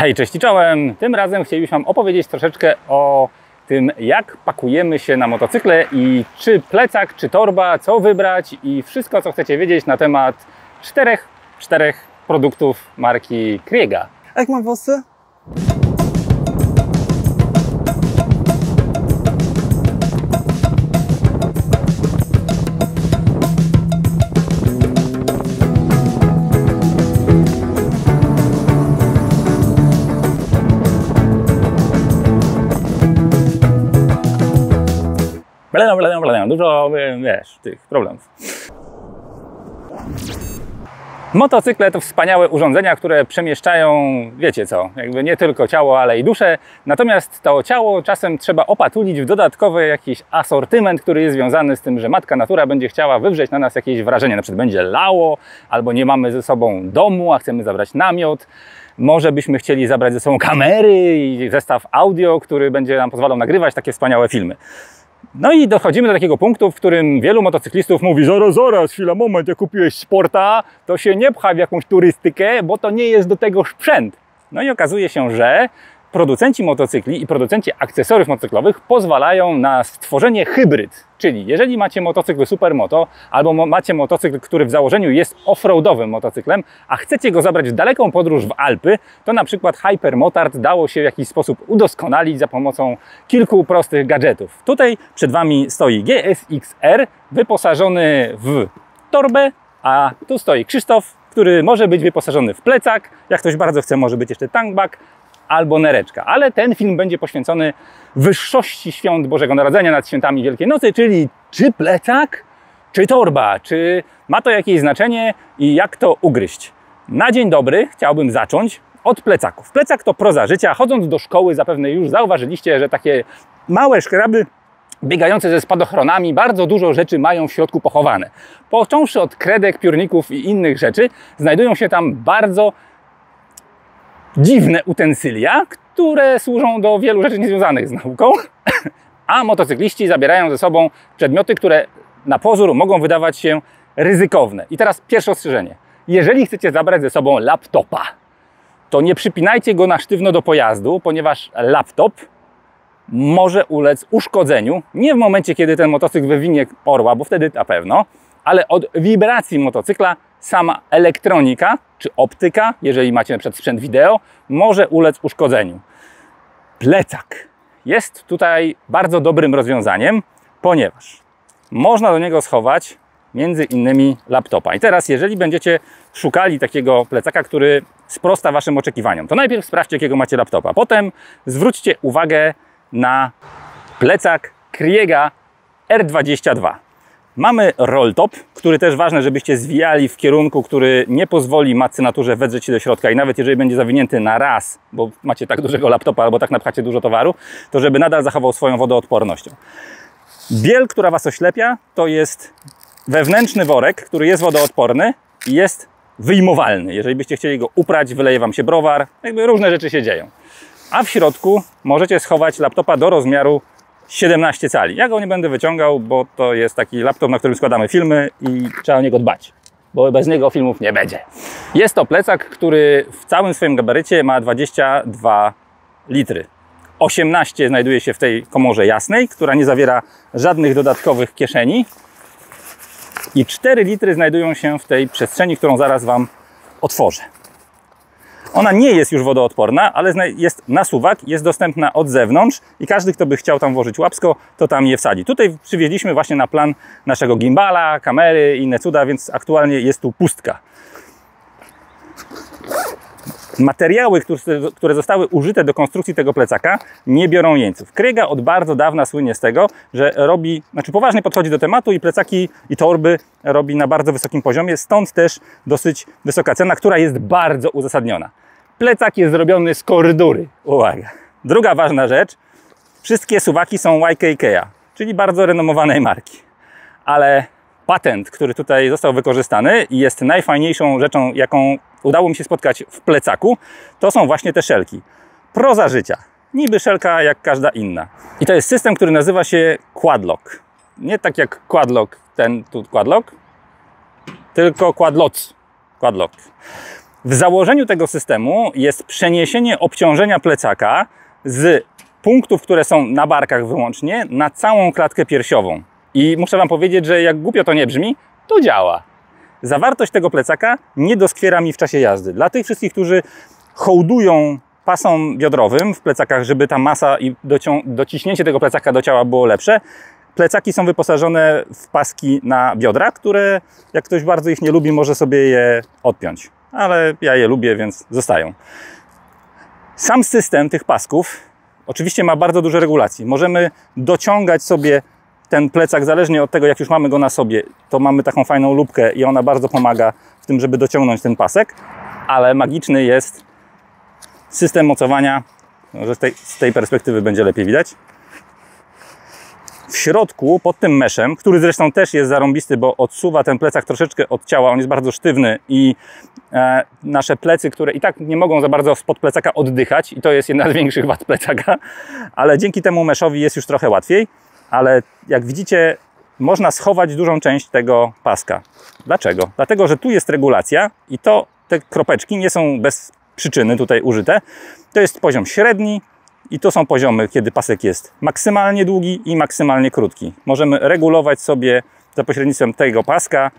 Hej, cześć i czołem! Tym razem chcielibyśmy Wam opowiedzieć troszeczkę o tym, jak pakujemy się na motocykle i czy plecak, czy torba, co wybrać i wszystko, co chcecie wiedzieć na temat czterech produktów marki Kriega. A jak mam włosy? Dużo, wiesz, tych problemów. Motocykle to wspaniałe urządzenia, które przemieszczają, wiecie co, jakby nie tylko ciało, ale i duszę. Natomiast to ciało czasem trzeba opatulić w dodatkowy jakiś asortyment, który jest związany z tym, że matka natura będzie chciała wywrzeć na nas jakieś wrażenie. Na przykład będzie lało, albo nie mamy ze sobą domu, a chcemy zabrać namiot. Może byśmy chcieli zabrać ze sobą kamery i zestaw audio, który będzie nam pozwalał nagrywać takie wspaniałe filmy. No i dochodzimy do takiego punktu, w którym wielu motocyklistów mówi: zaraz, chwila, moment, jak kupiłeś sporta, to się nie pchaj w jakąś turystykę, bo to nie jest do tego sprzęt. No i okazuje się, że producenci motocykli i producenci akcesoriów motocyklowych pozwalają na stworzenie hybryd. Czyli jeżeli macie motocykl Supermoto albo macie motocykl, który w założeniu jest off-roadowym motocyklem, a chcecie go zabrać w daleką podróż w Alpy, to na przykład Hypermotard dało się w jakiś sposób udoskonalić za pomocą kilku prostych gadżetów. Tutaj przed Wami stoi GSX-R wyposażony w torbę, a tu stoi Krzysztof, który może być wyposażony w plecak. Jak ktoś bardzo chce, może być jeszcze tankbag albo nereczka. Ale ten film będzie poświęcony wyższości świąt Bożego Narodzenia nad świętami Wielkiej Nocy, czyli czy plecak, czy torba, czy ma to jakieś znaczenie i jak to ugryźć. Na dzień dobry chciałbym zacząć od plecaków. Plecak to proza życia. Chodząc do szkoły zapewne już zauważyliście, że takie małe szkraby biegające ze spadochronami bardzo dużo rzeczy mają w środku pochowane. Począwszy od kredek, piórników i innych rzeczy, znajdują się tam bardzo dziwne utensylia, które służą do wielu rzeczy niezwiązanych z nauką, a motocykliści zabierają ze sobą przedmioty, które na pozór mogą wydawać się ryzykowne. I teraz pierwsze ostrzeżenie. Jeżeli chcecie zabrać ze sobą laptopa, to nie przypinajcie go na sztywno do pojazdu, ponieważ laptop może ulec uszkodzeniu, nie w momencie, kiedy ten motocykl wywinie orła, bo wtedy na pewno, ale od wibracji motocykla sama elektronika czy optyka, jeżeli macie na przykład sprzęt wideo, może ulec uszkodzeniu. Plecak jest tutaj bardzo dobrym rozwiązaniem, ponieważ można do niego schować między innymi laptopa. I teraz, jeżeli będziecie szukali takiego plecaka, który sprosta Waszym oczekiwaniom, to najpierw sprawdźcie, jakiego macie laptopa. Potem zwróćcie uwagę na plecak Kriega R22. Mamy rolltop, który też ważne, żebyście zwijali w kierunku, który nie pozwoli matce naturze wedrzeć się do środka i nawet jeżeli będzie zawinięty na raz, bo macie tak dużego laptopa albo tak napchacie dużo towaru, to żeby nadal zachował swoją wodoodpornością. Biel, która Was oślepia, to jest wewnętrzny worek, który jest wodoodporny i jest wyjmowalny. Jeżeli byście chcieli go uprać, wyleje Wam się browar, jakby różne rzeczy się dzieją. A w środku możecie schować laptopa do rozmiaru 17 cali. Ja go nie będę wyciągał, bo to jest taki laptop, na którym składamy filmy i trzeba o niego dbać, bo bez niego filmów nie będzie. Jest to plecak, który w całym swoim gabarycie ma 22 litry. 18 znajduje się w tej komorze jasnej, która nie zawiera żadnych dodatkowych kieszeni i 4 litry znajdują się w tej przestrzeni, którą zaraz Wam otworzę. Ona nie jest już wodoodporna, ale jest na suwak, jest dostępna od zewnątrz i każdy, kto by chciał tam włożyć łapsko, to tam je wsadzi. Tutaj przywieźliśmy właśnie na plan naszego gimbala, kamery i inne cuda, więc aktualnie jest tu pustka. Materiały, które zostały użyte do konstrukcji tego plecaka, nie biorą jeńców. Kriega od bardzo dawna słynie z tego, że poważnie podchodzi do tematu i plecaki i torby robi na bardzo wysokim poziomie, stąd też dosyć wysoka cena, która jest bardzo uzasadniona. Plecak jest zrobiony z kordury. Uwaga! Druga ważna rzecz. Wszystkie suwaki są YKK, czyli bardzo renomowanej marki. Ale patent, który tutaj został wykorzystany i jest najfajniejszą rzeczą, jaką udało mi się spotkać w plecaku, to są właśnie te szelki. Proza życia. Niby szelka jak każda inna. I to jest system, który nazywa się Quadlock. Nie tak jak Quadlock, ten tu Quadlock, tylko Quadlock. W założeniu tego systemu jest przeniesienie obciążenia plecaka z punktów, które są na barkach wyłącznie, na całą klatkę piersiową. I muszę Wam powiedzieć, że jak głupio to nie brzmi, to działa. Zawartość tego plecaka nie doskwiera mi w czasie jazdy. Dla tych wszystkich, którzy hołdują pasom biodrowym w plecakach, żeby ta masa i dociśnięcie tego plecaka do ciała było lepsze, plecaki są wyposażone w paski na biodra, które jak ktoś bardzo ich nie lubi, może sobie je odpiąć. Ale ja je lubię, więc zostają. Sam system tych pasków oczywiście ma bardzo duże regulacje. Możemy dociągać sobie ten plecak zależnie od tego, jak już mamy go na sobie. To mamy taką fajną lupkę i ona bardzo pomaga w tym, żeby dociągnąć ten pasek. Ale magiczny jest system mocowania, może z tej perspektywy będzie lepiej widać. W środku, pod tym meszem, który zresztą też jest zarąbisty, bo odsuwa ten plecak troszeczkę od ciała, on jest bardzo sztywny i nasze plecy, które i tak nie mogą za bardzo spod plecaka oddychać i to jest jedna z większych wad plecaka, ale dzięki temu meszowi jest już trochę łatwiej, ale jak widzicie, można schować dużą część tego paska. Dlaczego? Dlatego, że tu jest regulacja i te kropeczki nie są bez przyczyny tutaj użyte. To jest poziom średni i to są poziomy, kiedy pasek jest maksymalnie długi i maksymalnie krótki. Możemy regulować sobie za pośrednictwem tego paska,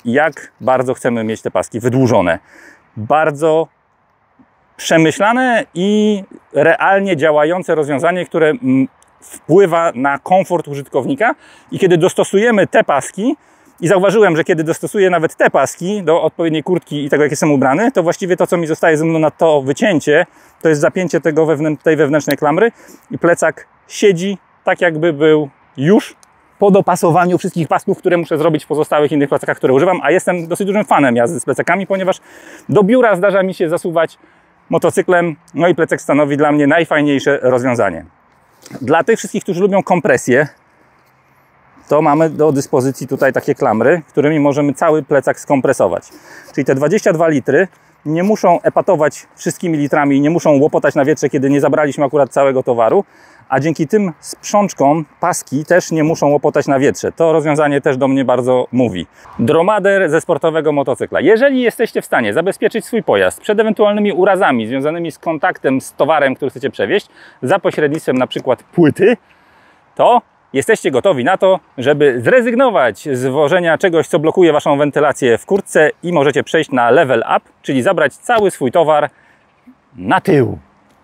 jak bardzo chcemy mieć te paski wydłużone. Bardzo przemyślane i realnie działające rozwiązanie, które wpływa na komfort użytkownika i kiedy dostosujemy te paski, i zauważyłem, że kiedy dostosuję nawet te paski do odpowiedniej kurtki i tego, jak jestem ubrany, to właściwie to, co mi zostaje ze mną na to wycięcie, to jest zapięcie tej wewnętrznej klamry i plecak siedzi tak, jakby był już po dopasowaniu wszystkich pasków, które muszę zrobić w pozostałych innych plecakach, które używam, a jestem dosyć dużym fanem jazdy z plecakami, ponieważ do biura zdarza mi się zasuwać motocyklem, no i plecak stanowi dla mnie najfajniejsze rozwiązanie. Dla tych wszystkich, którzy lubią kompresję, to mamy do dyspozycji tutaj takie klamry, którymi możemy cały plecak skompresować. Czyli te 22 litry nie muszą epatować wszystkimi litrami, nie muszą łopotać na wietrze, kiedy nie zabraliśmy akurat całego towaru, a dzięki tym sprzączkom paski też nie muszą łopotać na wietrze. To rozwiązanie też do mnie bardzo mówi. Dromader ze sportowego motocykla. Jeżeli jesteście w stanie zabezpieczyć swój pojazd przed ewentualnymi urazami związanymi z kontaktem z towarem, który chcecie przewieźć, za pośrednictwem na przykład płyty, to jesteście gotowi na to, żeby zrezygnować z wożenia czegoś, co blokuje Waszą wentylację w kurtce i możecie przejść na level up, czyli zabrać cały swój towar na tył,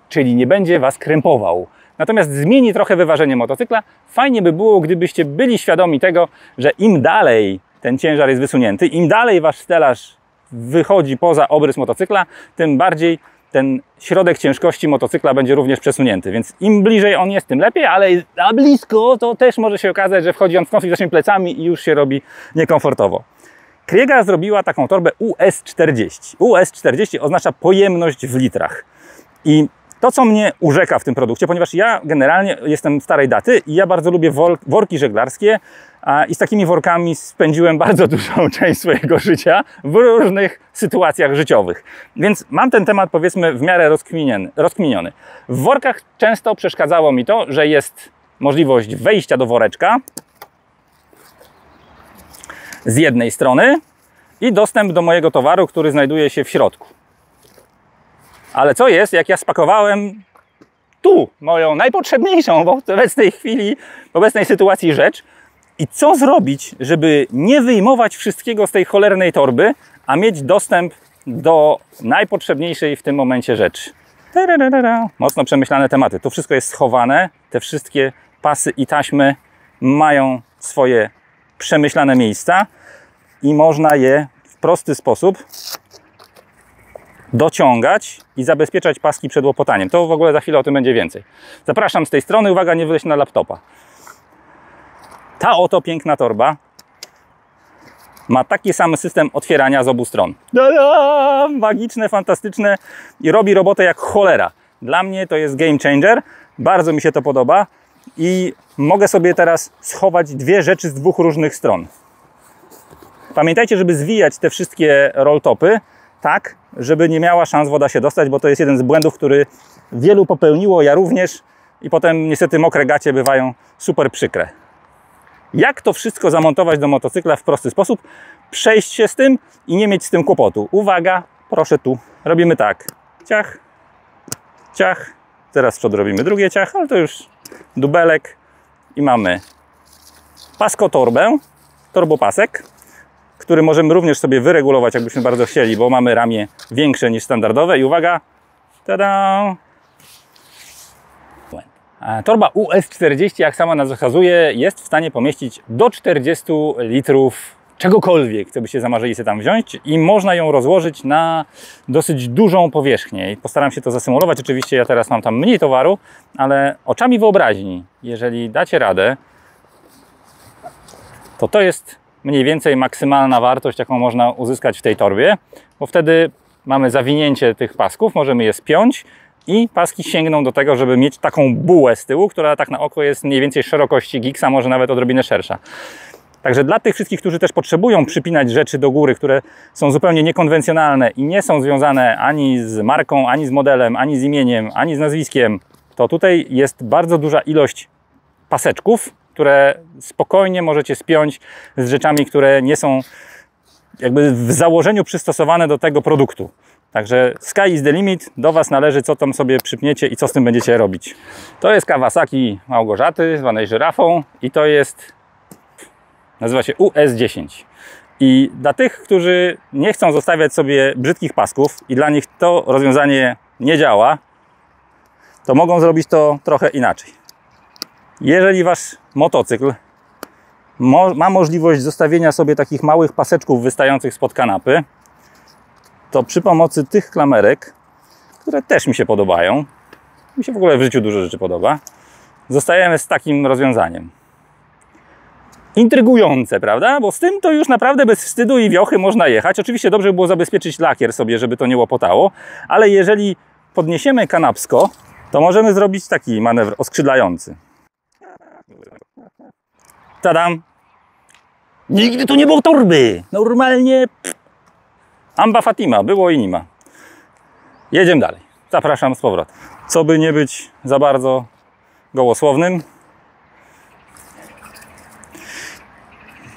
czyli nie będzie Was krępował. Natomiast zmieni trochę wyważenie motocykla. Fajnie by było, gdybyście byli świadomi tego, że im dalej ten ciężar jest wysunięty, im dalej Wasz stelaż wychodzi poza obrys motocykla, tym bardziej ten środek ciężkości motocykla będzie również przesunięty, więc im bliżej on jest, tym lepiej, ale na blisko to też może się okazać, że wchodzi on w konflikt z naszymi plecami i już się robi niekomfortowo. Kriega zrobiła taką torbę US40. US40 oznacza pojemność w litrach. I to, co mnie urzeka w tym produkcie, ponieważ ja generalnie jestem starej daty i ja bardzo lubię worki żeglarskie i z takimi workami spędziłem bardzo dużą część swojego życia w różnych sytuacjach życiowych. Więc mam ten temat, powiedzmy, w miarę rozkminiony. W workach często przeszkadzało mi to, że jest możliwość wejścia do woreczka z jednej strony i dostęp do mojego towaru, który znajduje się w środku. Ale co jest, jak ja spakowałem tu moją najpotrzebniejszą w obecnej chwili, w obecnej sytuacji rzecz i co zrobić, żeby nie wyjmować wszystkiego z tej cholernej torby, a mieć dostęp do najpotrzebniejszej w tym momencie rzeczy. Mocno przemyślane tematy. To wszystko jest schowane, te wszystkie pasy i taśmy mają swoje przemyślane miejsca i można je w prosty sposób dociągać i zabezpieczać paski przed łopotaniem. To w ogóle za chwilę o tym będzie więcej. Zapraszam z tej strony, uwaga, nie wleź na laptopa. Ta oto piękna torba ma taki sam system otwierania z obu stron. Magiczne, fantastyczne i robi robotę jak cholera. Dla mnie to jest game changer, bardzo mi się to podoba i mogę sobie teraz schować dwie rzeczy z dwóch różnych stron. Pamiętajcie, żeby zwijać te wszystkie rolltopy tak, żeby nie miała szans woda się dostać, bo to jest jeden z błędów, który wielu popełniło, ja również i potem niestety mokre gacie bywają super przykre. Jak to wszystko zamontować do motocykla w prosty sposób, przejść się z tym i nie mieć z tym kłopotu? Uwaga, proszę tu. Robimy tak. Ciach, ciach. Teraz z przodu robimy drugie ciach, ale to już dubelek. I mamy paskotorbę, torbopasek, który możemy również sobie wyregulować, jakbyśmy bardzo chcieli, bo mamy ramię większe niż standardowe. I uwaga, tada! Torba US40, jak sama nazwa wskazuje, jest w stanie pomieścić do 40 litrów czegokolwiek, co byście zamarzyli sobie tam wziąć, i można ją rozłożyć na dosyć dużą powierzchnię. I postaram się to zasymulować. Oczywiście ja teraz mam tam mniej towaru, ale oczami wyobraźni, jeżeli dacie radę, to jest mniej więcej maksymalna wartość, jaką można uzyskać w tej torbie, bo wtedy mamy zawinięcie tych pasków, możemy je spiąć i paski sięgną do tego, żeby mieć taką bułę z tyłu, która tak na oko jest mniej więcej szerokości Giggsa, może nawet odrobinę szersza. Także dla tych wszystkich, którzy też potrzebują przypinać rzeczy do góry, które są zupełnie niekonwencjonalne i nie są związane ani z marką, ani z modelem, ani z imieniem, ani z nazwiskiem, to tutaj jest bardzo duża ilość paseczków, które spokojnie możecie spiąć z rzeczami, które nie są jakby w założeniu przystosowane do tego produktu. Także sky is the limit, do Was należy, co tam sobie przypniecie i co z tym będziecie robić. To jest Kawasaki Małgorzaty, zwanej żyrafą, i to jest, nazywa się US10. I dla tych, którzy nie chcą zostawiać sobie brzydkich pasków i dla nich to rozwiązanie nie działa, to mogą zrobić to trochę inaczej. Jeżeli Wasz motocykl ma możliwość zostawienia sobie takich małych paseczków wystających spod kanapy, to przy pomocy tych klamerek, które też mi się podobają, mi się w ogóle w życiu dużo rzeczy podoba, zostajemy z takim rozwiązaniem. Intrygujące, prawda? Bo z tym to już naprawdę bez wstydu i wiochy można jechać. Oczywiście dobrze by było zabezpieczyć lakier sobie, żeby to nie łopotało, ale jeżeli podniesiemy kanapsko, to możemy zrobić taki manewr oskrzydlający. Tadam! Nigdy tu nie było torby! Normalnie... Amba Fatima, było i nie ma. Jedziemy dalej. Zapraszam z powrotem. Co by nie być za bardzo gołosłownym,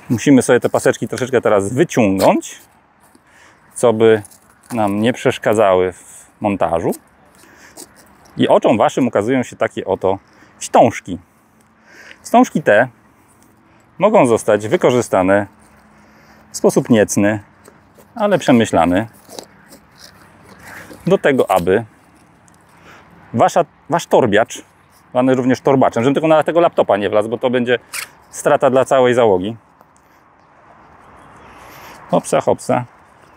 musimy sobie te paseczki troszeczkę teraz wyciągnąć, co by nam nie przeszkadzały w montażu. I oczom Waszym ukazują się takie oto wstążki. Wstążki te mogą zostać wykorzystane w sposób niecny, ale przemyślany, do tego, aby wasz torbiacz, zwany również torbaczem, żebym tylko na tego laptopa nie wlazł, bo to będzie strata dla całej załogi. Hopsa, hopsa.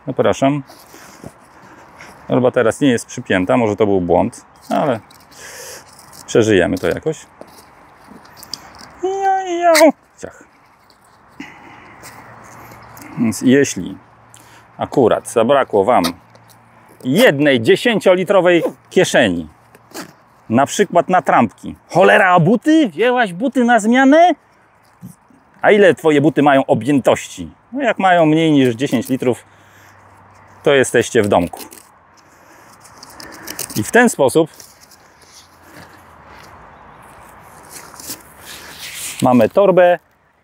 Zapraszam. Torba teraz nie jest przypięta, może to był błąd, ale przeżyjemy to jakoś. Ciach. Więc jeśli akurat zabrakło Wam jednej 10-litrowej kieszeni, na przykład na trampki, cholera, a buty? Wzięłaś buty na zmianę? A ile Twoje buty mają objętości? No jak mają mniej niż 10 litrów, to jesteście w domku. I w ten sposób mamy torbę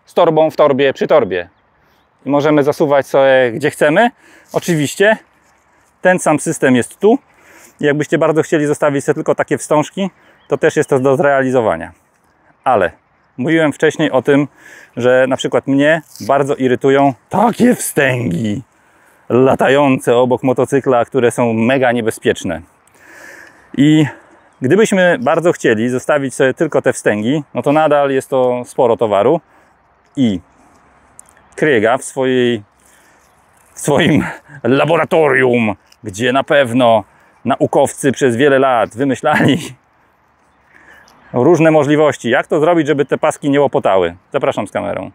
z torbą w torbie przy torbie. I możemy zasuwać sobie gdzie chcemy. Oczywiście ten sam system jest tu. I jakbyście bardzo chcieli zostawić sobie tylko takie wstążki, to też jest to do zrealizowania. Ale mówiłem wcześniej o tym, że na przykład mnie bardzo irytują takie wstęgi latające obok motocykla, które są mega niebezpieczne. I gdybyśmy bardzo chcieli zostawić sobie tylko te wstęgi, no to nadal jest to sporo towaru i Kryega w swoim laboratorium, gdzie na pewno naukowcy przez wiele lat wymyślali różne możliwości, jak to zrobić, żeby te paski nie łopotały. Zapraszam z kamerą.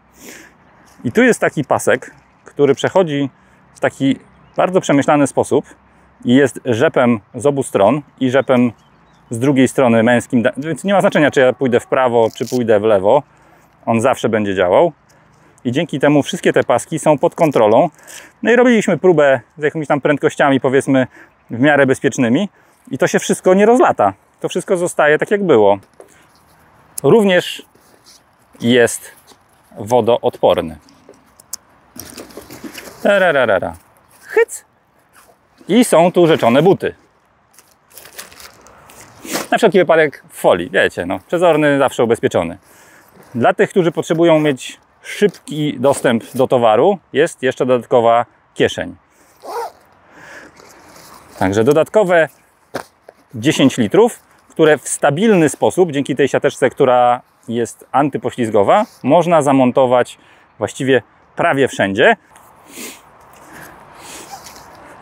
I tu jest taki pasek, który przechodzi w taki bardzo przemyślany sposób i jest rzepem z obu stron i rzepem z drugiej strony męskim, więc nie ma znaczenia, czy ja pójdę w prawo, czy pójdę w lewo. On zawsze będzie działał. I dzięki temu wszystkie te paski są pod kontrolą. No i robiliśmy próbę z jakimiś tam prędkościami, powiedzmy, w miarę bezpiecznymi. I to się wszystko nie rozlata. To wszystko zostaje tak, jak było. Również jest wodoodporny. Tararara. Hyc! I są tu rzeczone buty. Na wszelki wypadek w folii, wiecie, no, przezorny zawsze ubezpieczony. Dla tych, którzy potrzebują mieć szybki dostęp do towaru, jest jeszcze dodatkowa kieszeń. Także dodatkowe 10 litrów, które w stabilny sposób, dzięki tej siateczce, która jest antypoślizgowa, można zamontować właściwie prawie wszędzie.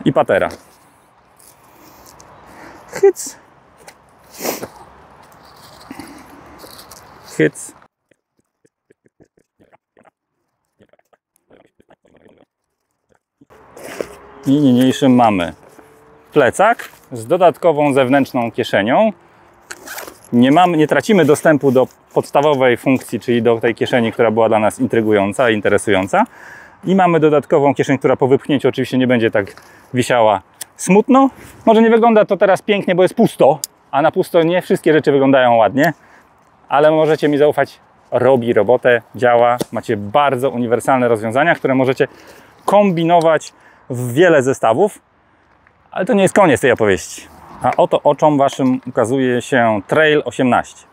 I patera. Hyc. Hyc. I niniejszym mamy plecak z dodatkową zewnętrzną kieszenią. Nie tracimy dostępu do podstawowej funkcji, czyli do tej kieszeni, która była dla nas intrygująca i interesująca. I mamy dodatkową kieszeń, która po wypchnięciu oczywiście nie będzie tak wisiała smutno. Może nie wygląda to teraz pięknie, bo jest pusto, a na pusto nie wszystkie rzeczy wyglądają ładnie, ale możecie mi zaufać, robi robotę, działa. Macie bardzo uniwersalne rozwiązania, które możecie kombinować w wiele zestawów, ale to nie jest koniec tej opowieści. A oto oczom waszym ukazuje się Trail 18.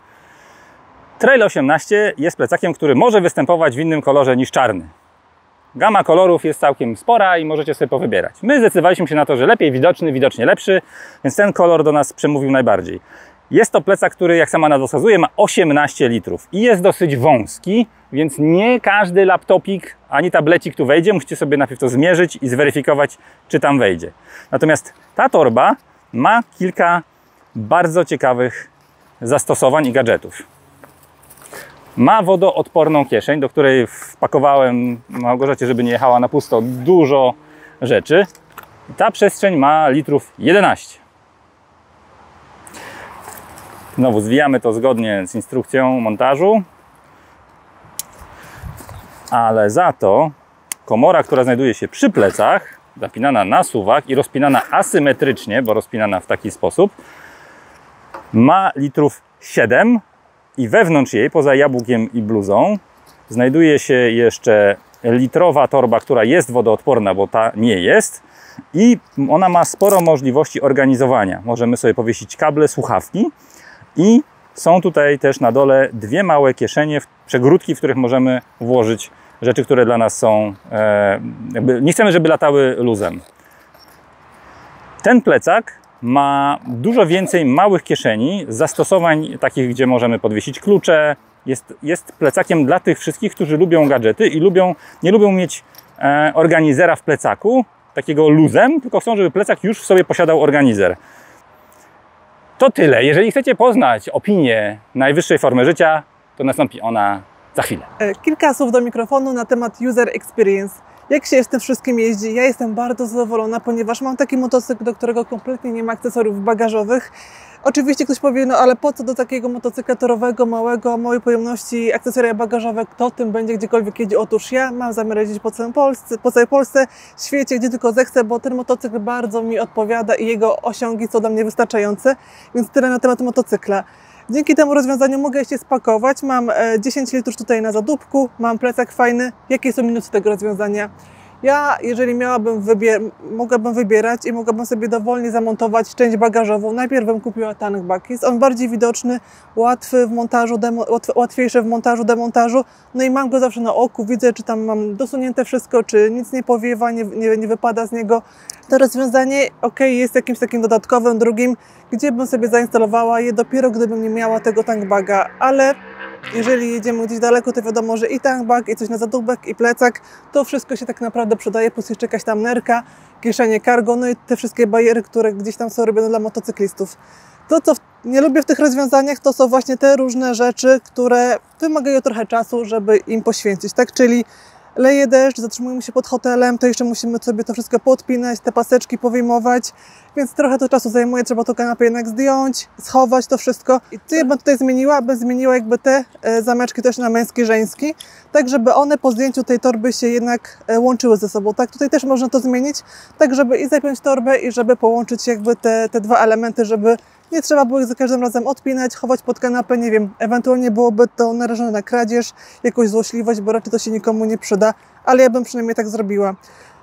Trail 18 jest plecakiem, który może występować w innym kolorze niż czarny. Gama kolorów jest całkiem spora i możecie sobie powybierać. My zdecydowaliśmy się na to, że lepiej widoczny, widocznie lepszy, więc ten kolor do nas przemówił najbardziej. Jest to plecak, który, jak sama nazwa wskazuje, ma 18 litrów i jest dosyć wąski, więc nie każdy laptopik ani tablecik tu wejdzie. Musicie sobie najpierw to zmierzyć i zweryfikować, czy tam wejdzie. Natomiast ta torba ma kilka bardzo ciekawych zastosowań i gadżetów. Ma wodoodporną kieszeń, do której wpakowałem Małgorzacie, żeby nie jechała na pusto, dużo rzeczy. Ta przestrzeń ma litrów 11. Znowu zwijamy to zgodnie z instrukcją montażu. Ale za to komora, która znajduje się przy plecach, zapinana na suwak i rozpinana asymetrycznie, bo rozpinana w taki sposób, ma litrów 7 i wewnątrz jej, poza jabłkiem i bluzą, znajduje się jeszcze litrowa torba, która jest wodoodporna, bo ta nie jest, i ona ma sporo możliwości organizowania. Możemy sobie powiesić kable, słuchawki i są tutaj też na dole dwie małe kieszenie, przegródki, w których możemy włożyć rzeczy, które dla nas są, nie chcemy, żeby latały luzem. Ten plecak ma dużo więcej małych kieszeni, zastosowań takich, gdzie możemy podwiesić klucze. Jest plecakiem dla tych wszystkich, którzy lubią gadżety i nie lubią mieć organizera w plecaku, takiego luzem, tylko chcą, żeby plecak już w sobie posiadał organizer. To tyle. Jeżeli chcecie poznać opinię najwyższej formy życia, to nastąpi ona za chwilę. Kilka słów do mikrofonu na temat user experience. Jak się z tym wszystkim jeździ? Ja jestem bardzo zadowolona, ponieważ mam taki motocykl, do którego kompletnie nie ma akcesoriów bagażowych. Oczywiście ktoś powie, no ale po co do takiego motocykla torowego, małego, małej pojemności akcesoria bagażowe, kto tym będzie gdziekolwiek jedzie? Otóż ja mam zamiar jeździć po całej Polsce, świecie, gdzie tylko zechcę, bo ten motocykl bardzo mi odpowiada i jego osiągi są dla mnie wystarczające, więc tyle na temat motocykla. Dzięki temu rozwiązaniu mogę się spakować, mam 10 litrów tutaj na zadupku, mam plecak fajny. Jakie są minusy tego rozwiązania? Ja, jeżeli mogłabym wybierać i mogłabym sobie dowolnie zamontować część bagażową, najpierw bym kupiła tank bag. Jest on bardziej widoczny, łatwy w montażu, łatwiejszy w montażu, demontażu. No i mam go zawsze na oku, widzę, czy tam mam dosunięte wszystko, czy nic nie powiewa, nie wypada z niego. To rozwiązanie jest jakimś takim dodatkowym, drugim, gdzie bym sobie zainstalowała je dopiero, gdybym nie miała tego tank baga, ale jeżeli jedziemy gdzieś daleko, to wiadomo, że i tank bag, i coś na zadupek, i plecak, to wszystko się tak naprawdę przydaje, plus jeszcze jakaś tam nerka, kieszenie cargo, no i te wszystkie bariery, które gdzieś tam są robione dla motocyklistów. To, co nie lubię w tych rozwiązaniach, to są właśnie te różne rzeczy, które wymagają trochę czasu, żeby im poświęcić, tak? Czyli leje deszcz, zatrzymujemy się pod hotelem, to jeszcze musimy sobie to wszystko podpinać, te paseczki powyjmować, więc trochę to czasu zajmuje, trzeba to kanapę jednak zdjąć, schować to wszystko. I co ja bym tutaj zmieniła? Bym zmieniła jakby te zameczki też na męski, żeński, tak żeby one po zdjęciu tej torby się jednak łączyły ze sobą, tak? Tutaj też można to zmienić, tak żeby i zapiąć torbę i żeby połączyć jakby te dwa elementy, żeby nie trzeba było ich za każdym razem odpinać, chować pod kanapę, nie wiem, ewentualnie byłoby to narażone na kradzież, jakąś złośliwość, bo raczej to się nikomu nie przyda, ale ja bym przynajmniej tak zrobiła.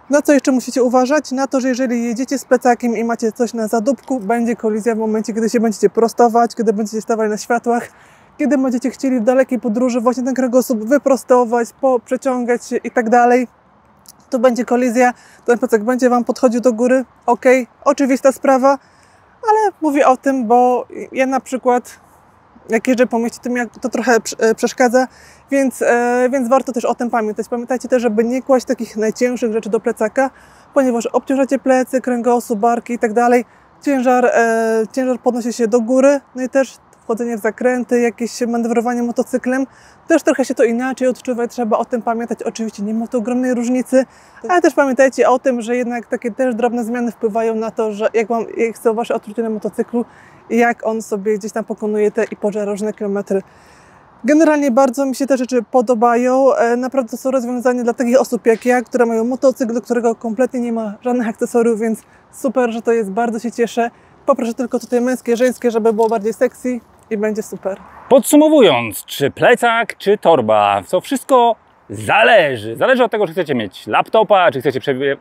Na co jeszcze musicie uważać? Na to, że jeżeli jedziecie z plecakiem i macie coś na zadupku, będzie kolizja w momencie, kiedy się będziecie prostować, kiedy będziecie stawali na światłach, kiedy będziecie chcieli w dalekiej podróży właśnie ten kręgosłup wyprostować, przeciągać się i tak dalej. To będzie kolizja, ten plecak będzie Wam podchodził do góry. Ok, oczywista sprawa, ale mówię o tym, bo ja na przykład jak jeżdżę po mieście, to mi to trochę przeszkadza, więc warto też o tym pamiętać. Pamiętajcie też, żeby nie kłaść takich najcięższych rzeczy do plecaka, ponieważ obciążacie plecy, kręgosłup, barki i tak dalej. Ciężar podnosi się do góry, no i też wchodzenie w zakręty, jakieś manewrowanie motocyklem, też trochę się to inaczej odczuwa i trzeba o tym pamiętać. Oczywiście nie ma tu ogromnej różnicy, ale też pamiętajcie o tym, że jednak takie też drobne zmiany wpływają na to, że jak są Wasze odczucia na motocyklu i jak on sobie gdzieś tam pokonuje te i pożera różne kilometry. Generalnie bardzo mi się te rzeczy podobają. Naprawdę to są rozwiązania dla takich osób jak ja, które mają motocykl, do którego kompletnie nie ma żadnych akcesoriów, więc super, że to jest, bardzo się cieszę. Poproszę tylko tutaj męskie, żeńskie, żeby było bardziej sexy i będzie super. Podsumowując, czy plecak, czy torba, to wszystko zależy. Zależy od tego, czy chcecie mieć laptopa, czy chcecie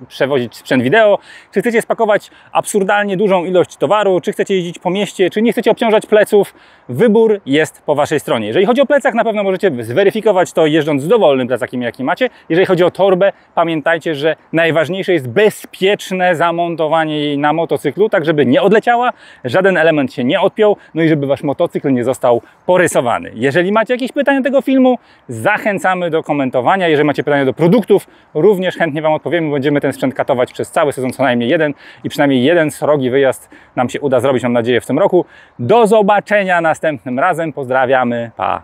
przewozić sprzęt wideo, czy chcecie spakować absurdalnie dużą ilość towaru, czy chcecie jeździć po mieście, czy nie chcecie obciążać pleców. Wybór jest po Waszej stronie. Jeżeli chodzi o plecak, na pewno możecie zweryfikować to jeżdżąc z dowolnym plecakiem, jaki macie. Jeżeli chodzi o torbę, pamiętajcie, że najważniejsze jest bezpieczne zamontowanie jej na motocyklu, tak żeby nie odleciała, żaden element się nie odpiął, no i żeby Wasz motocykl nie został porysowany. Jeżeli macie jakieś pytania do tego filmu, zachęcamy do komentowania. Jeżeli macie pytania do produktów, również chętnie Wam odpowiemy. Będziemy ten sprzęt katować przez cały sezon, co najmniej jeden i przynajmniej jeden srogi wyjazd nam się uda zrobić, mam nadzieję, w tym roku. Do zobaczenia następnym razem. Pozdrawiamy. Pa!